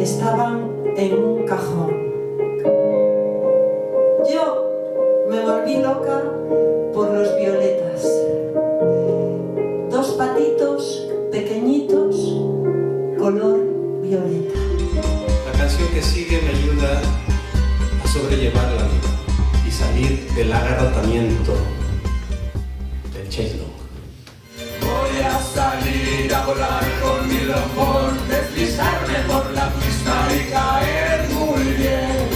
estaban en un cajón. Yo me volví loca por los violetas. Dos patitos pequeñitos, color violeta. La canción que sigue me ayuda a sobrellevar la vida y salir del agarrotamiento del chelo. Voy a salir a volar con mi longboard, deslizarme por la pista y caer muy bien.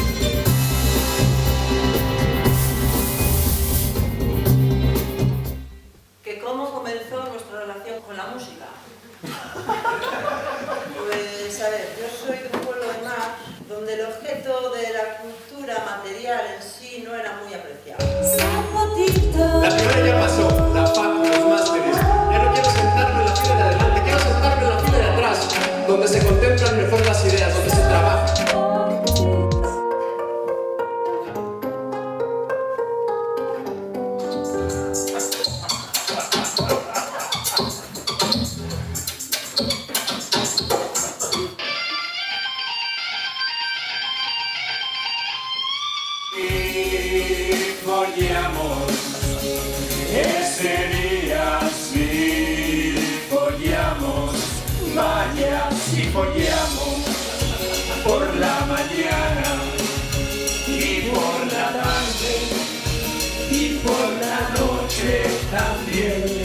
¿Que cómo comenzó nuestra relación con la música? Pues a ver, yo soy de un pueblo de mar donde el objeto de la cultura material en sí no era muy apreciado. La primera ya pasó, la fama, los másteres. Ya no quiero sentarme en la fila de adelante, quiero sentarme en la fila de atrás, donde se contemplan mejor las ideas, donde se trabaja. Y follamos, ese día sí follamos, vaya si follamos, por la mañana y por la tarde y por la noche también.